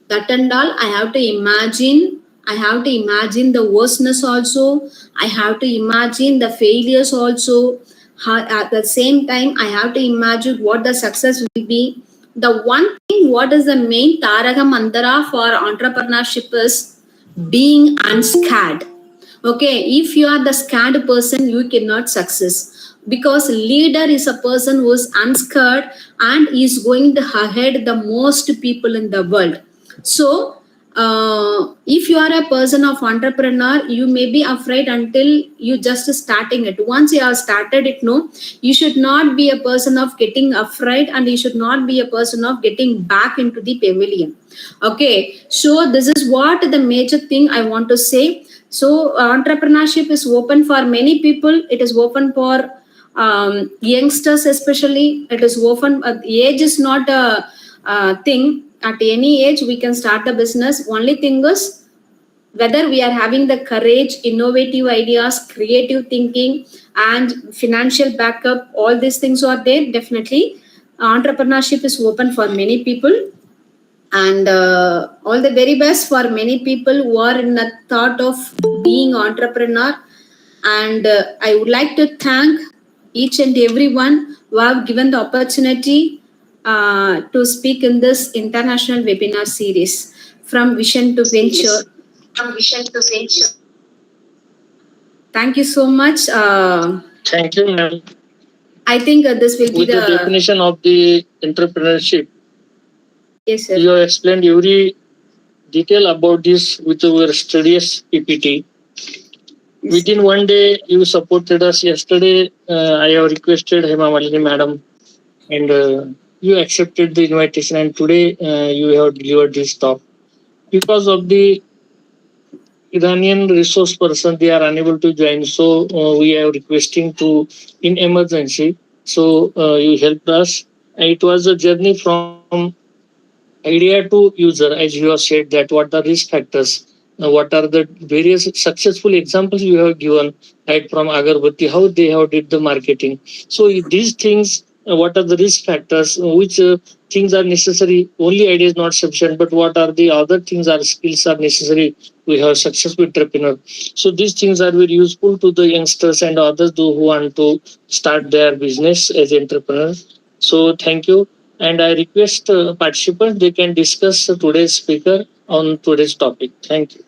that and all. I have to imagine, I have to imagine the worstness also, I have to imagine the failures also. At the same time, I have to imagine what the success will be. The one thing, what is the main Taraka Mantra for entrepreneurship is being unscared. Okay, if you are the scared person, you cannot success, because leader is a person who is unscared and is going to ahead the most people in the world. So if you are a person of entrepreneur, you may be afraid until you just starting it. Once you have started it, no, you should not be a person of getting afraid, and you should not be a person of getting back into the pavilion. Okay, so this is what the major thing I want to say. So entrepreneurship is open for many people. It is open for youngsters especially. It is open. Age is not a thing. At any age we can start the business. Only thing is whether we are having the courage, innovative ideas, creative thinking, and financial backup. All these things are there. Definitely, entrepreneurship is open for many people, and all the very best for many people who are in the thought of being entrepreneur. And I would like to thank each and everyone who have given the opportunity to speak in this international webinar series, from vision to venture. From vision to venture. Thank you so much. Thank you, ma'am. I think this will be With the definition of the entrepreneurship, yes, sir. you have explained every detail about this with your studious PPT. Yes, within one day, you supported us. Yesterday, I have requested Hema Malini madam, and you accepted the invitation. And today, you have delivered this talk. Because of the Iranian resource person, they are unable to join. So we are requesting to in emergency. So you helped us. And it was a journey from idea to user, as you have said that what are risk factors, what are the various successful examples you have given, right, from Agarbatti, how they have did the marketing. So these things, what are the risk factors, which things are necessary, only idea is not sufficient, but what are the other things are skills are necessary we have successful entrepreneur. So these things are very useful to the youngsters and others who want to start their business as entrepreneurs. So thank you. And I request participants, they can discuss today's speaker on today's topic. Thank you.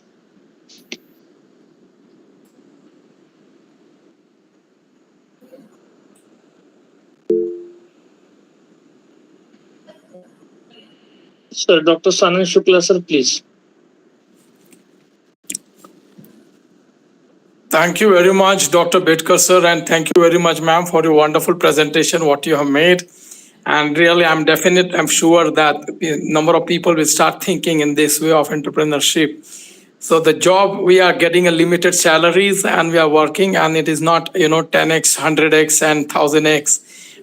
Sir, Dr. Sanand Shukla, sir, please. Thank you very much, Dr. BETKAR, sir, and thank you very much, ma'am, for your wonderful presentation, what you have made. And really, I'm sure that a number of people will start thinking in this way of entrepreneurship. So the job, we are getting a limited salaries and we are working, and it is not, 10x, 100x and 1000x.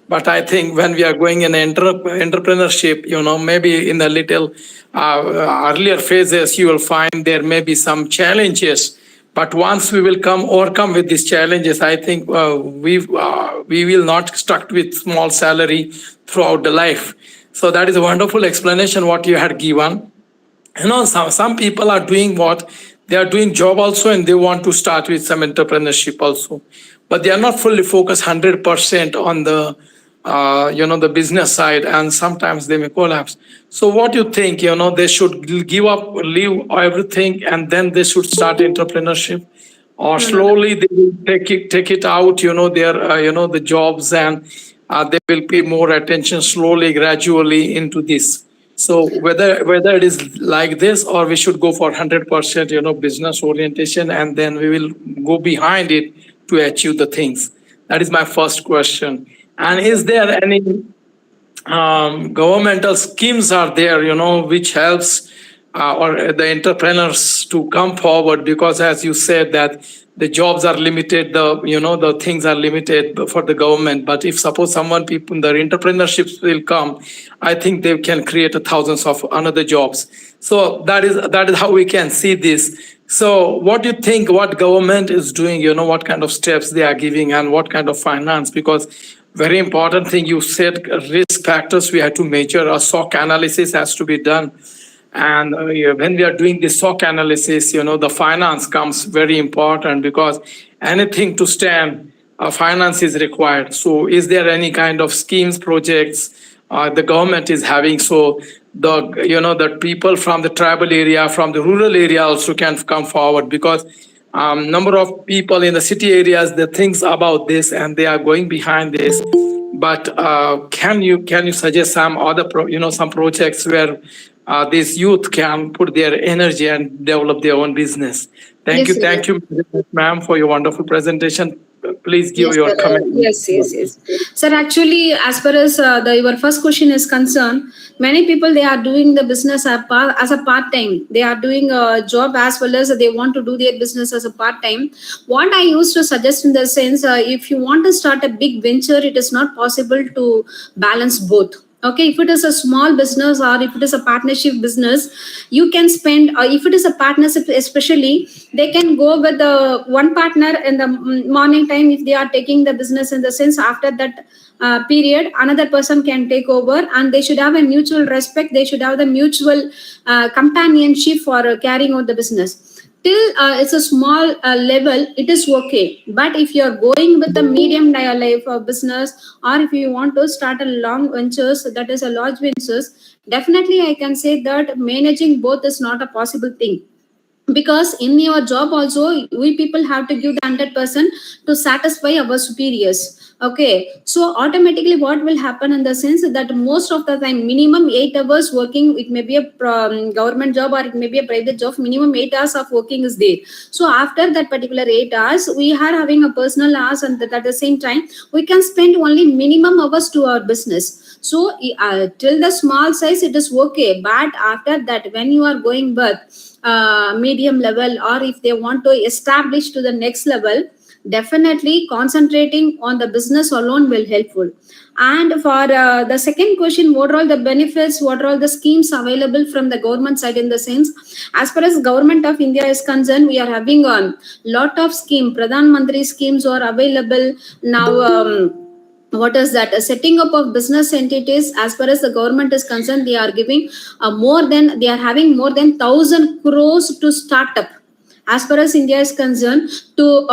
But I think when we are going in entrepreneurship, maybe in the little earlier phases, you will find there may be some challenges. But once we will overcome with these challenges, I think we will not stuck with small salary throughout the life. So that is a wonderful explanation what you had given. Some people are doing what they are doing job also, and they want to start with some entrepreneurship also, but they are not fully focused 100% on the the business side, and sometimes they may collapse. So what do you think, they should leave everything and then they should start entrepreneurship, or slowly they will take it out, their the jobs, and they will pay more attention slowly, gradually into this. So whether it is like this, or we should go for 100% business orientation, and then we will go behind it to achieve the things. That is my first question. And is there any governmental schemes are there, which helps or the entrepreneurs to come forward? Because as you said that the jobs are limited, the things are limited for the government. But if suppose people, the entrepreneurships will come, I think they can create thousands of another jobs. So that is how we can see this. So what do you think, what government is doing, what kind of steps they are giving, and what kind of finance? Because very important thing you said, risk factors we have to measure. A SOC analysis has to be done. And when we are doing the SOC analysis, the finance comes very important, because anything to stand, finance is required. So is there any kind of schemes, projects the government is having, so the people from the tribal area, from the rural area also can come forward? Because number of people in the city areas, they think about this and they are going behind this. But can you suggest some other some projects where this youth can put their energy and develop their own business? Thank you, ma'am, for your wonderful presentation. Please give your comment. Yes. Sir, actually, as far as your first question is concerned, many people, they are doing the business as a part-time. They are doing a job as well as they want to do their business as a part-time. What I used to suggest in the sense, if you want to start a big venture, it is not possible to balance both. Okay, if it is a small business or if it is a partnership business, you can spend, if it is a partnership especially, they can go with the one partner in the morning time. If they are taking the business, in the sense after that period, another person can take over, and they should have a mutual respect. They should have the mutual companionship for carrying out the business. Till it's a small level, it is okay. But if you're going with the medium life of business, or if you want to start a long ventures, that is a large ventures, definitely I can say that managing both is not a possible thing. Because in your job also, we people have to give the 100% to satisfy our superiors. Okay, so automatically what will happen in the sense that most of the time, minimum 8 hours working, it may be a government job or it may be a private job, minimum 8 hours of working is there. So after that particular 8 hours, we are having a personal hours, and that at the same time we can spend only minimum hours to our business. So till the small size it is okay, but after that, when you are going with medium level, or if they want to establish to the next level, definitely concentrating on the business alone will helpful. And for the second question, what are all the benefits, what are all the schemes available from the government side? In the sense, as far as government of India is concerned, we are having a lot of scheme, Pradhan Mantri schemes are available now. What is that? A setting up of business entities, as far as the government is concerned, they are giving they are having more than 1,000 crores to start up. As far as India is concerned, to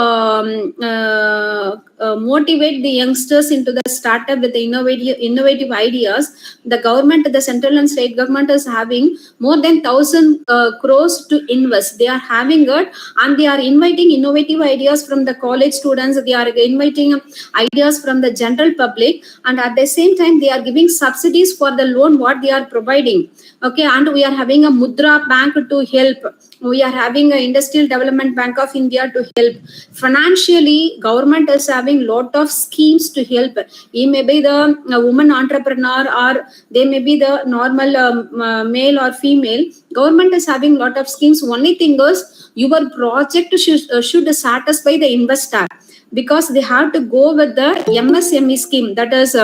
motivate the youngsters into the startup with the innovative ideas. The government, the central and state government is having more than 1,000 crores to invest. They are having it, and they are inviting innovative ideas from the college students. They are inviting ideas from the general public, and at the same time they are giving subsidies for the loan what they are providing. Okay, and we are having a Mudra bank to help. We are having an Industrial Development Bank of India to help. Financially, government is having lot of schemes to help. He may be the woman entrepreneur, or they may be the normal male or female. Government is having lot of schemes. Only thing is, your project should satisfy the investor, because they have to go with the MSME scheme, that is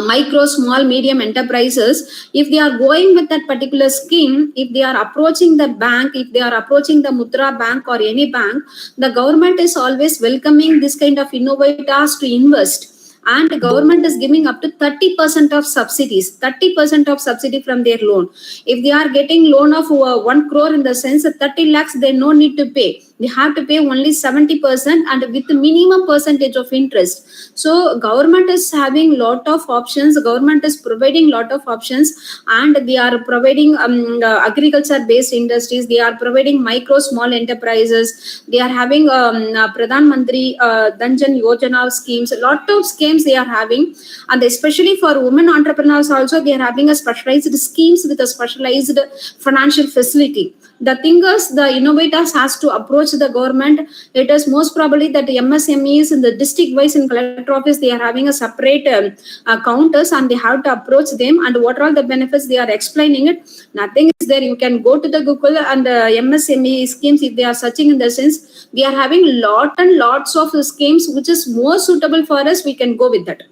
micro, small, medium enterprises. If they are going with that particular scheme, if they are approaching the bank, if they are approaching the Mudra bank or any bank, the government is always welcoming this kind of innovators to invest. And the government is giving up to 30% of subsidies, 30% of subsidy from their loan. If they are getting loan of 1 crore, in the sense of 30 lakhs, they no need to pay. They have to pay only 70% and with the minimum percentage of interest. So government is having lot of options. Government is providing lot of options, and they are providing agriculture based industries. They are providing micro, small enterprises. They are having Pradhan Mantri Dhanjan Yojana schemes. A lot of schemes they are having, and especially for women entrepreneurs also, they are having a specialized schemes with a specialized financial facility. The thing is, the innovators has to approach the government. It is most probably that the MSMEs in the district wise in collector office, they are having a separate counters, and they have to approach them, and what are all the benefits they are explaining it. Nothing is there. You can go to the Google and MSME schemes. If they are searching, in the sense, we are having lot and lots of schemes which is more suitable for us. We can go with that.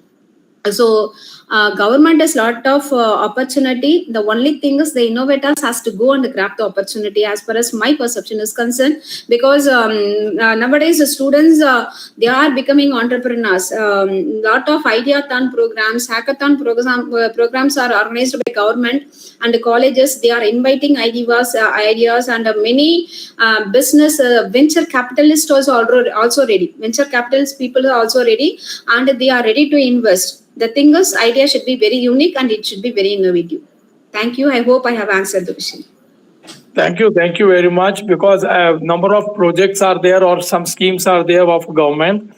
So government has lot of opportunity. The only thing is the innovators has to go and grab the opportunity, as far as my perception is concerned, because nowadays the students they are becoming entrepreneurs. Lot of ideathon programs, hackathon programs are organized by government and the colleges. They are inviting ideas and many business venture capitalists also ready. Venture capitalist people are also ready, and they are ready to invest. The thing is, idea should be very unique and it should be very innovative. Thank you. I hope I have answered the question. Thank you very much, because a number of projects are there or some schemes are there of government.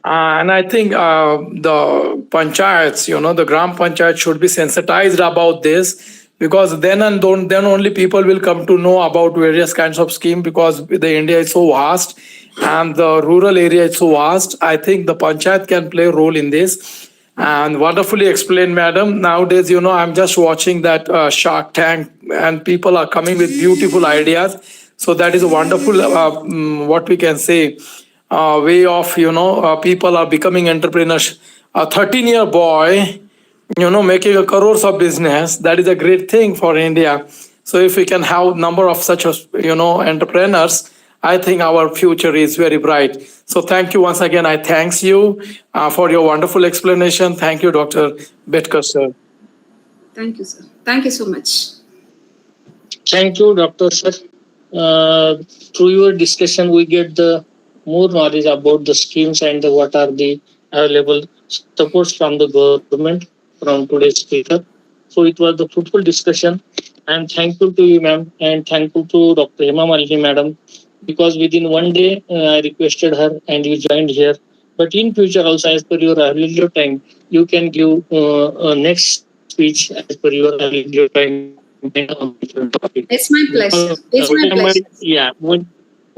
And I think the panchayats, the gram panchayat should be sensitized about this, because then only people will come to know about various kinds of schemes, because the India is so vast and the rural area is so vast. I think the panchayat can play a role in this. And wonderfully explained, madam. Nowadays, I'm just watching that Shark Tank, and people are coming with beautiful ideas. So that is a wonderful, what we can say, way of, people are becoming entrepreneurs. A 13-year boy, making a crores of business, that is a great thing for India. So if we can have number of such, entrepreneurs, I think our future is very bright. So thank you once again. I thanks you for your wonderful explanation. Thank you, Dr. BETKAR, sir. Thank you, sir. Thank you so much. Thank you, Dr. Sir. Through your discussion, we get the more knowledge about the schemes and what are the available supports from the government from today's speaker. So it was the fruitful discussion. And thankful to you, ma'am, and thankful to Dr. Hema Malini, madam, because within one day I requested her and you joined here. But in future also, as per your available time, you can give a next speech as per your available time. It's my pleasure. It's my pleasure. Yeah.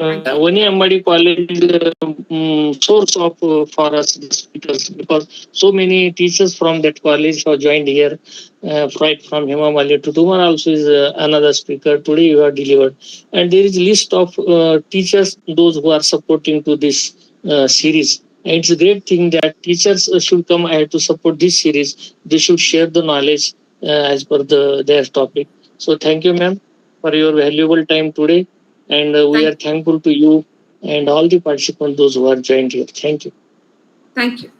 Vaniyambadi College source of for us speakers, because so many teachers from that college have joined here, right from Hemamali to Tumar also is another speaker. Today you are delivered, and there is a list of teachers, those who are supporting to this series. And it's a great thing that teachers should come ahead to support this series. They should share the knowledge as per their topic. So thank you, ma'am, for your valuable time today. And we are thankful to you and all the participants, those who are joined here. Thank you. Thank you.